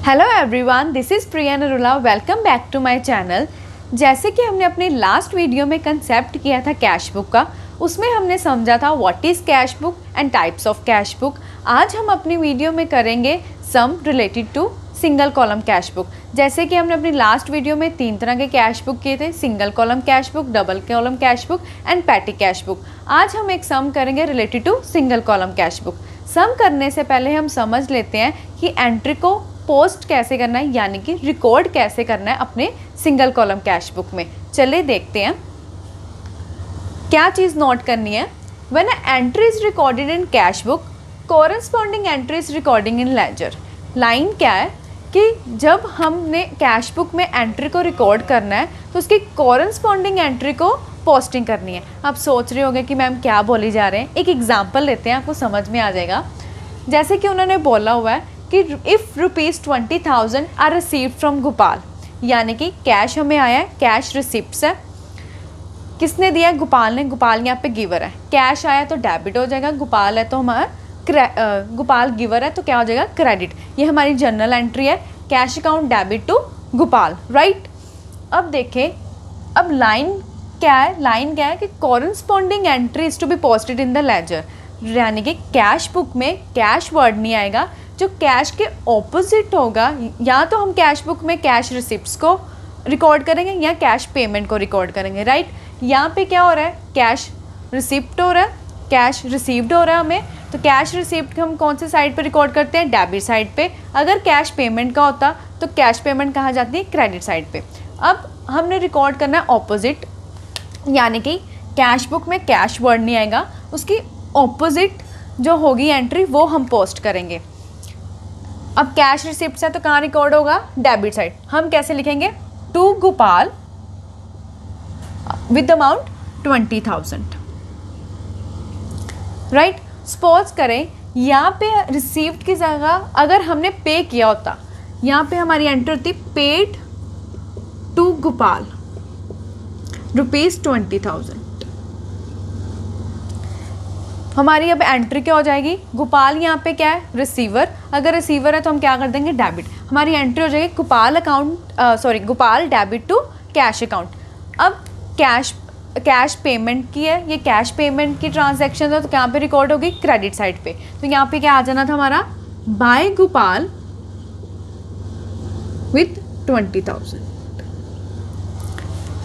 Hello everyone, this is Priya Narula. Welcome back to my channel. जैसे कि हमने अपने लास्ट वीडियो में कंसेप्ट किया था कैश बुक का, उसमें हमने समझा था what is cash book and types of cash book. आज हम अपनी वीडियो में करेंगे sum related to single column cash book. जैसे कि हमने अपनी लास्ट वीडियो में 3 तरह के कैश बुक किए थे, single column cash book, double column cash book and petty cash book. आज हम एक सम करेंगे related to single column cash book. Sum करने से पहले हम समझ लेते हैं कि एंट्री को पोस्ट कैसे करना है, यानी कि रिकॉर्ड कैसे करना है अपने सिंगल कॉलम कैश बुक में। चलिए देखते हैं क्या चीज़ नोट करनी है। When entry is recorded in cash book, corresponding entry is recording in ledger. Line क्या है कि जब हमने कैश बुक में एंट्री को रिकॉर्ड करना है तो उसकी कॉरेस्पॉन्डिंग एंट्री को पोस्टिंग करनी है। आप सोच रहे होंगे कि मैम क्या बोली जा रहे हैं। एक एग्जाम्पल लेते हैं, आपको समझ में आ जाएगा। जैसे कि उन्होंने बोला हुआ है कि if ₹20,000 are received from Gopal, यानी कि कैश हमें आया है, कैश रिसिप्ट्स है। किसने दिया है? गोपाल ने। गोपाल यहाँ पे गिवर है। कैश आया तो डेबिट हो जाएगा, गोपाल है तो हमारा गोपाल गिवर है तो क्या हो जाएगा? क्रेडिट। ये हमारी जर्नल एंट्री है, cash account debit to Gopal, right. अब देखें, अब लाइन क्या है? लाइन क्या है कि corresponding entry is to be posted in the ledger, यानी कि कैश बुक में कैश वर्ड नहीं आएगा, जो कैश के ऑपोजिट होगा। या तो हम कैश बुक में कैश रिसिप्ट्स को रिकॉर्ड करेंगे या कैश पेमेंट को रिकॉर्ड करेंगे, राइट। यहाँ पे क्या हो रहा है? कैश रिसिप्ट हो रहा है, कैश रिसीव्ड हो रहा है हमें। तो कैश रिसिप्ट हम कौन से साइड पे रिकॉर्ड करते हैं? डेबिट साइड पे। अगर कैश पेमेंट का होता तो कैश पेमेंट कहाँ जाती है? क्रेडिट साइड पे। अब हमने रिकॉर्ड करना है ऑपोजिट, यानी कि कैश बुक में कैश वर्ड नहीं आएगा, उसकी ऑपोजिट जो होगी एंट्री वो हम पोस्ट करेंगे। अब कैश रिसिप्ट है तो कहाँ रिकॉर्ड होगा? Debit side. हम कैसे लिखेंगे? To Gopal with amount 20,000, right. Suppose करें यहाँ पे रिसीव्ड की जगह अगर हमने पे किया होता, यहाँ पे हमारी एंट्री होती पेड टू गोपाल ₹20,000। हमारी अब एंट्री क्या हो जाएगी? गोपाल यहाँ पे क्या है? रिसीवर। अगर रिसीवर है तो हम क्या कर देंगे? डेबिट। हमारी एंट्री हो जाएगी Gopal account Gopal debit to cash account. अब कैश पेमेंट की है, ये कैश पेमेंट की ट्रांजैक्शन है तो कहाँ पे रिकॉर्ड होगी? क्रेडिट साइड पे। तो यहाँ पे क्या आ जाना था हमारा? By Gopal with 20,000,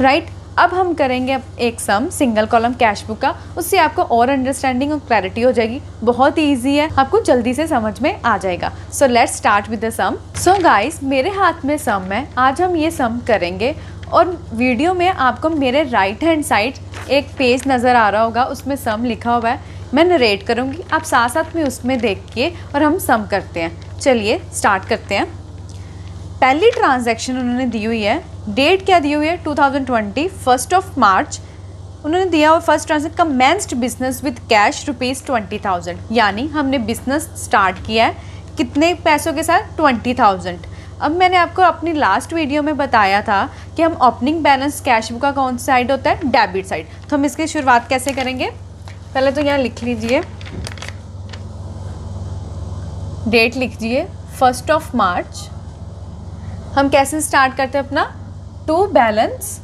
right. अब हम करेंगे एक sum single column cash book का, उससे आपको और अंडरस्टैंडिंग और क्लैरिटी हो जाएगी। बहुत ही ईजी है, आपको जल्दी से समझ में आ जाएगा। So let's start with the sum. So guys, मेरे हाथ में सम है, आज हम ये सम करेंगे। और वीडियो में आपको मेरे राइट हैंड साइड एक पेज नज़र आ रहा होगा, उसमें सम लिखा हुआ है। मैं नरेट करूँगी, आप साथ साथ में उसमें देखिए और हम सम करते हैं। चलिए स्टार्ट करते हैं। पहली ट्रांजैक्शन उन्होंने दी हुई है, डेट क्या दी हुई है? 2020 1 मार्च। उन्होंने दिया हुआ first transaction, commenced business with cash ₹20,000, यानी हमने बिजनेस स्टार्ट किया है कितने पैसों के साथ? 20,000। अब मैंने आपको अपनी लास्ट वीडियो में बताया था कि हम ओपनिंग बैलेंस कैश बुक का कौन सा साइड होता है? Debit side. तो हम इसकी शुरुआत कैसे करेंगे? पहले तो यहाँ लिख लीजिए, डेट लिख दीजिए 1 मार्च। हम कैसे स्टार्ट करते हैं अपना? टू बैलेंस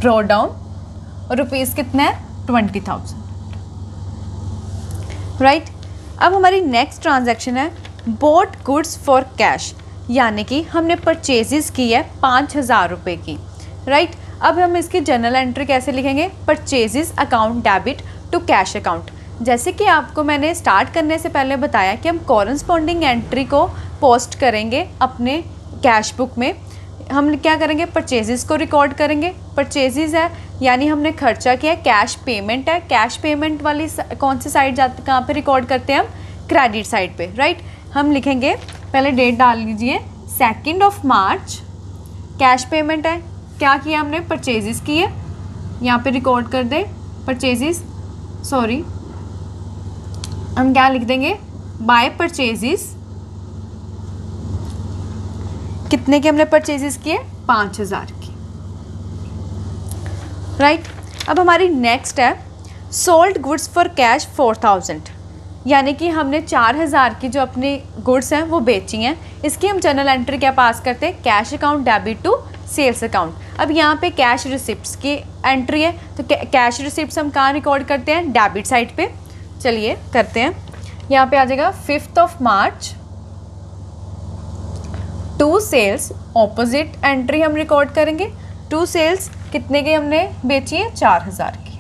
ड्रॉ डाउन, और रुपीज़ कितने हैं? 20,000, राइट। अब हमारी नेक्स्ट ट्रांजैक्शन है बोट गुड्स फॉर कैश, यानी कि हमने परचेजेस की है 5,000 रुपये की, राइट। अब हम इसकी जर्नल एंट्री कैसे लिखेंगे? Purchases account debit to cash account. जैसे कि आपको मैंने स्टार्ट करने से पहले बताया कि हम कॉरेस्पॉन्डिंग एंट्री को पोस्ट करेंगे अपने कैश बुक में। हम क्या करेंगे? परचेजेस को रिकॉर्ड करेंगे। परचेजेस है यानी हमने खर्चा किया है, कैश पेमेंट है, कैश पेमेंट वाली कौन सी साइड जाती, कहाँ पे रिकॉर्ड करते हैं हम? क्रेडिट साइड पे, राइट। हम लिखेंगे, पहले डेट डाल लीजिए 2 मार्च। कैश पेमेंट है, क्या किया हमने? परचेजेस किए, यहाँ पे रिकॉर्ड कर दे परचेजेस, सॉरी हम क्या लिख देंगे? By purchases. कितने के हमने परचेजेस किए? 5,000 की, राइट। अब हमारी नेक्स्ट है सोल्ड गुड्स फॉर कैश 4,000, यानी कि हमने 4000 की जो अपनी गुड्स हैं वो बेची हैं, इसकी हम जर्नल एंट्री क्या पास करते हैं, cash account debit to sales account. अब यहाँ पे कैश रिसिप्ट्स की एंट्री है, तो कैश रिसिप्ट्स हम कहाँ रिकॉर्ड करते हैं, डेबिट साइड पे। चलिए करते हैं, यहाँ पे आ जाएगा 5 March to sales, opposite entry हम रिकॉर्ड करेंगे। टू सेल्स कितने की हमने बेची है, 4000 की,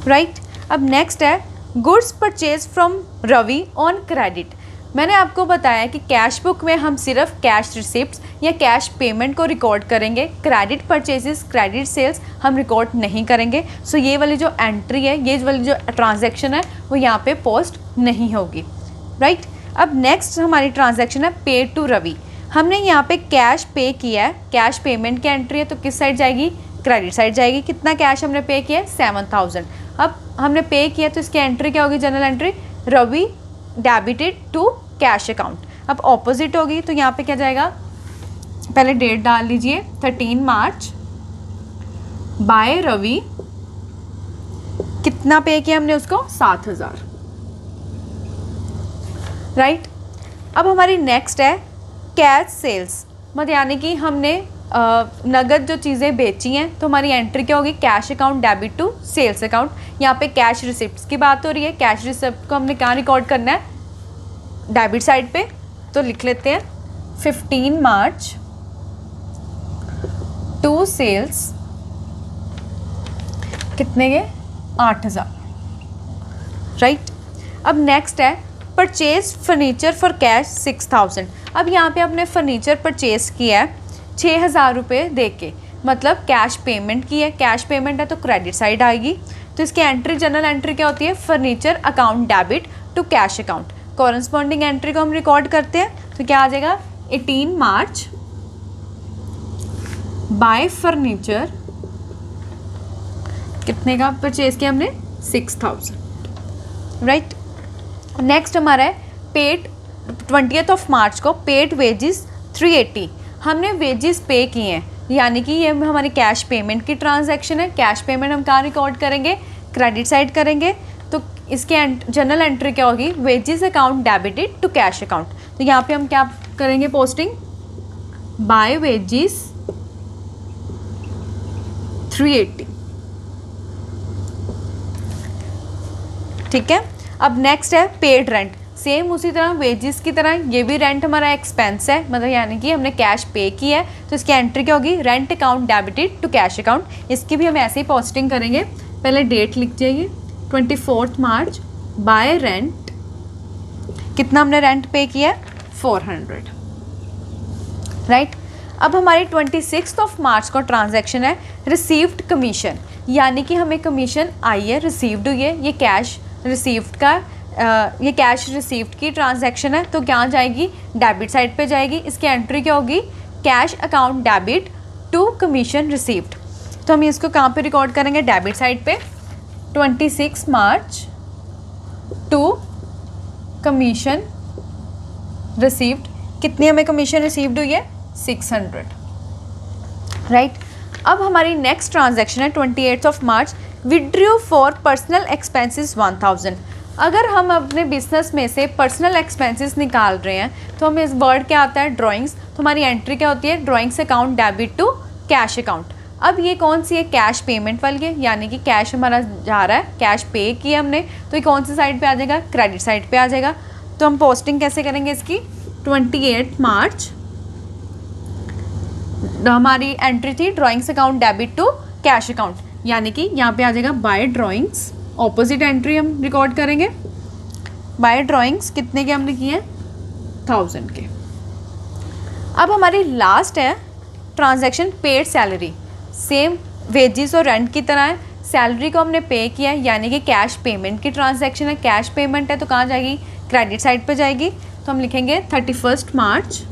राइट। अब नेक्स्ट है goods purchase from Ravi on credit. मैंने आपको बताया कि कैश बुक में हम सिर्फ कैश रिसिप्ट्स या कैश पेमेंट को रिकॉर्ड करेंगे, क्रेडिट परचेजेस, क्रेडिट सेल्स हम रिकॉर्ड नहीं करेंगे। सो ये वाली जो एंट्री है, ये वाली जो ट्रांजैक्शन है वो यहाँ पे पोस्ट नहीं होगी, राइट। अब नेक्स्ट हमारी ट्रांजैक्शन है पे टू रवि। हमने यहाँ पे कैश पे किया है, कैश पेमेंट की एंट्री है, तो किस साइड जाएगी, क्रेडिट साइड जाएगी। कितना कैश हमने पे किया है, 7000। अब हमने पे किया तो इसकी एंट्री क्या होगी, general entry, Ravi debited to cash account. अब ऑपोजिट होगी, तो यहाँ पे क्या जाएगा, पहले डेट डाल लीजिए 13 मार्च, बाय रवि, कितना पे किया हमने उसको, 7000, राइट। अब हमारी नेक्स्ट है कैश सेल्स, मतलब यानी कि हमने नगद जो चीज़ें बेची हैं, तो हमारी एंट्री क्या होगी, cash account debit to sales account. यहाँ पे कैश रिसिप्ट्स की बात हो रही है, कैश रिसिप्ट को हमने कहाँ रिकॉर्ड करना है, डेबिट साइड पे। तो लिख लेते हैं 15 मार्च टू सेल्स, कितने के, 8000, राइट। अब नेक्स्ट है परचेज फर्नीचर फॉर कैश 6000। अब यहाँ पे आपने फर्नीचर परचेज किया है 6000 रुपये दे के, मतलब कैश पेमेंट की है, कैश पेमेंट है तो क्रेडिट साइड आएगी। तो इसकी एंट्री, जनरल एंट्री क्या होती है, furniture account debit to cash account. Corresponding entry को हम रिकॉर्ड करते हैं, तो क्या आ जाएगा, 18 मार्च बाय फर्नीचर, कितने का परचेज किया हमने, 6000, राइट। नेक्स्ट हमारा है पेड 20 मार्च को, पेड वेजेस 380। हमने वेजेस पे किए हैं, यानी कि ये हमारी कैश पेमेंट की ट्रांजैक्शन है। कैश पेमेंट हम कहाँ रिकॉर्ड करेंगे, क्रेडिट साइड करेंगे। तो इसके जनरल एंट्री क्या होगी, wages account debited to cash account. तो यहाँ पे हम क्या करेंगे, पोस्टिंग बाय वेजेस 380, ठीक है। अब नेक्स्ट है पेड रेंट, सेम उसी तरह वेजेस की तरह ये भी रेंट हमारा एक्सपेंस है, मतलब यानी कि हमने कैश पे की है, तो इसकी एंट्री क्या होगी, rent account debited to cash account. इसकी भी हम ऐसे ही पोस्टिंग करेंगे, पहले डेट लिख जाइए 24 मार्च बाय रेंट, कितना हमने रेंट पे किया है, 400, राइट। अब हमारी 26 मार्च को ट्रांजैक्शन है रिसीव्ड कमीशन, यानी कि हमें कमीशन आई है, रिसीव्ड हुई है, ये कैश रिसीव्ड का ये कैश रिसीव्ड की ट्रांजैक्शन है, तो क्या जाएगी, डेबिट साइड पे जाएगी। इसकी एंट्री क्या होगी, cash account debit to commission received. तो हम इसको कहाँ पे रिकॉर्ड करेंगे, डेबिट साइड पे। 26 मार्च टू कमीशन रिसीव्ड, कितनी हमें कमीशन रिसीव्ड हुई है, 600, राइट। अब हमारी नेक्स्ट ट्रांजैक्शन है 28 मार्च, विड्रू फॉर पर्सनल एक्सपेंसेस 1000। अगर हम अपने बिजनेस में से पर्सनल एक्सपेंसेस निकाल रहे हैं, तो हमें इस वर्ड क्या आता है, ड्राइंग्स। तो हमारी एंट्री क्या होती है, drawings account debit to cash account. अब ये कौन सी है, कैश पेमेंट वाली है, यानी कि कैश हमारा जा रहा है, कैश पे किया हमने, तो ये कौन सी साइड पे आ जाएगा, क्रेडिट साइड पे आ जाएगा। तो हम पोस्टिंग कैसे करेंगे इसकी, 28 मार्च हमारी एंट्री थी drawings account debit to cash account, यानी कि यहाँ पे आ जाएगा बाय ड्राइंग्स। ऑपोजिट एंट्री हम रिकॉर्ड करेंगे, बाय ड्राइंग्स कितने के हमने किए हैं, 1000 के। अब हमारी लास्ट है transaction paid salary, same wages और रेंट की तरह है। सैलरी को हमने पे किया है, यानी कि कैश पेमेंट की ट्रांजैक्शन है, कैश पेमेंट है तो कहाँ जाएगी, क्रेडिट साइड पे जाएगी। तो हम लिखेंगे 31 मार्च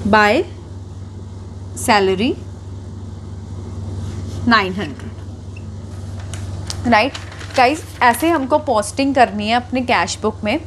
बाय सैलरी 900, राइट गाइस। ऐसे हमको पोस्टिंग करनी है अपने कैश बुक में।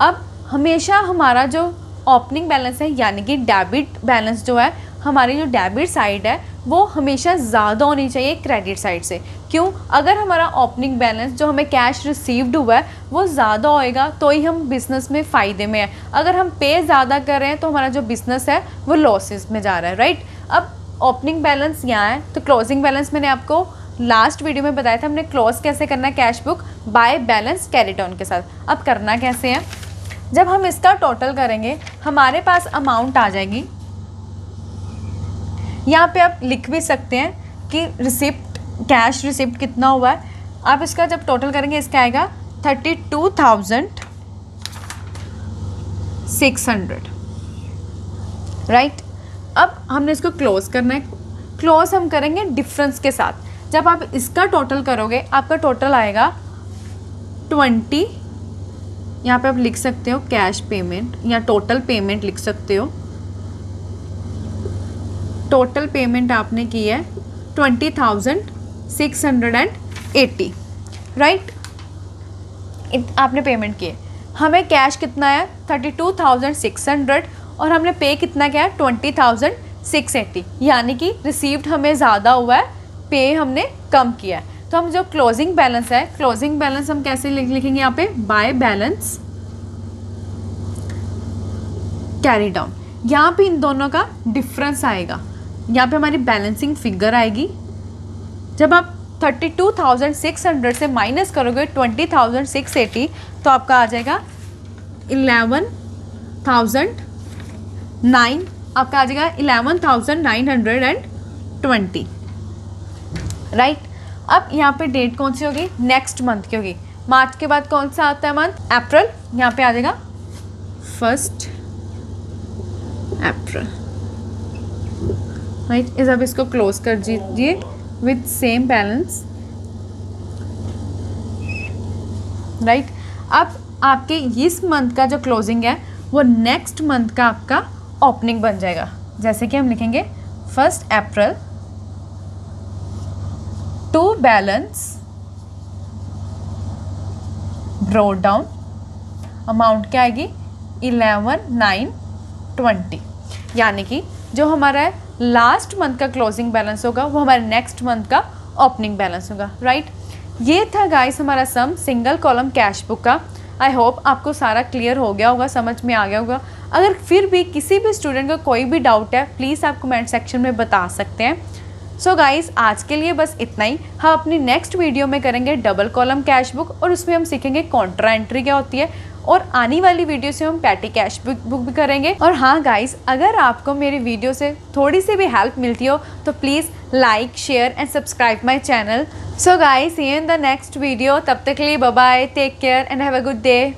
अब हमेशा हमारा जो ओपनिंग बैलेंस है, यानी कि डेबिट बैलेंस जो है, हमारी जो डेबिट साइड है वो हमेशा ज़्यादा होनी चाहिए क्रेडिट साइड से। क्यों? अगर हमारा ओपनिंग बैलेंस जो हमें कैश रिसीव्ड हुआ है वो ज़्यादा होएगा तो ही हम बिज़नेस में फ़ायदे में है। अगर हम पे ज़्यादा कर रहे हैं तो हमारा जो बिज़नेस है वो लॉसेस में जा रहा है, राइट। अब ओपनिंग बैलेंस यहाँ है, तो क्लोजिंग बैलेंस मैंने आपको लास्ट वीडियो में बताया था हमने क्लोज कैसे करना है cash book by balance carry down के साथ। अब करना कैसे है, जब हम इसका टोटल करेंगे हमारे पास अमाउंट आ जाएगी। यहाँ पे आप लिख भी सकते हैं कि रिसिप्ट कैश रिसिप्ट कितना हुआ है। आप इसका जब टोटल करेंगे इसका आएगा 32,600, राइट। अब हमने इसको क्लोज करना है। क्लोज हम करेंगे डिफरेंस के साथ। जब आप इसका टोटल करोगे आपका टोटल आएगा 20, यहाँ पे आप लिख सकते हो कैश पेमेंट या टोटल पेमेंट लिख सकते हो। टोटल पेमेंट आपने की है 20,680, राइट। आपने पेमेंट की है। हमें कैश कितना है 32,600 और हमने पे कितना क्या है 20,680, यानी कि रिसीव्ड हमें ज़्यादा हुआ है, पे हमने कम किया है। तो हम जो क्लोजिंग बैलेंस है, क्लोजिंग बैलेंस हम कैसे लिखेंगे यहाँ पे बाय बैलेंस कैरी डाउन। यहाँ पे इन दोनों का डिफरेंस आएगा। यहाँ पे हमारी बैलेंसिंग फिगर आएगी। जब आप 32,600 से माइनस करोगे 20,680 तो आपका आ जाएगा 11,920, राइट। अब यहाँ पे डेट कौन सी होगी, नेक्स्ट मंथ की होगी। मार्च के बाद कौन सा आता है मंथ, अप्रैल। यहाँ पे आ जाएगा 1 अप्रैल, राइट। इस अब इसको क्लोज कर दीजिए विथ सेम बैलेंस, राइट। अब आपके इस मंथ का जो क्लोजिंग है वो नेक्स्ट मंथ का आपका ओपनिंग बन जाएगा। जैसे कि हम लिखेंगे 1 April to balance brought down, amount क्या आएगी 11,920, यानी कि जो हमारा लास्ट मंथ का क्लोजिंग बैलेंस होगा वो हमारे नेक्स्ट मंथ का ओपनिंग बैलेंस होगा, राइट। ये था गाइस हमारा sum single column cash book का। आई होप आपको सारा क्लियर हो गया होगा, समझ में आ गया होगा। अगर फिर भी किसी भी स्टूडेंट का कोई भी डाउट है प्लीज़ आप कमेंट सेक्शन में बता सकते हैं। सो गाइस आज के लिए बस इतना ही। हम अपनी नेक्स्ट वीडियो में करेंगे डबल कॉलम कैश बुक और उसमें हम सीखेंगे कॉन्ट्रा एंट्री क्या होती है, और आने वाली वीडियो से हम पैटी कैश बुक भी करेंगे। और हाँ गाइस, अगर आपको मेरी वीडियो से थोड़ी सी भी हेल्प मिलती हो तो please like share and subscribe my channel. So guys see you in the next video. तब तक के लिए bye bye, take care and have a good day.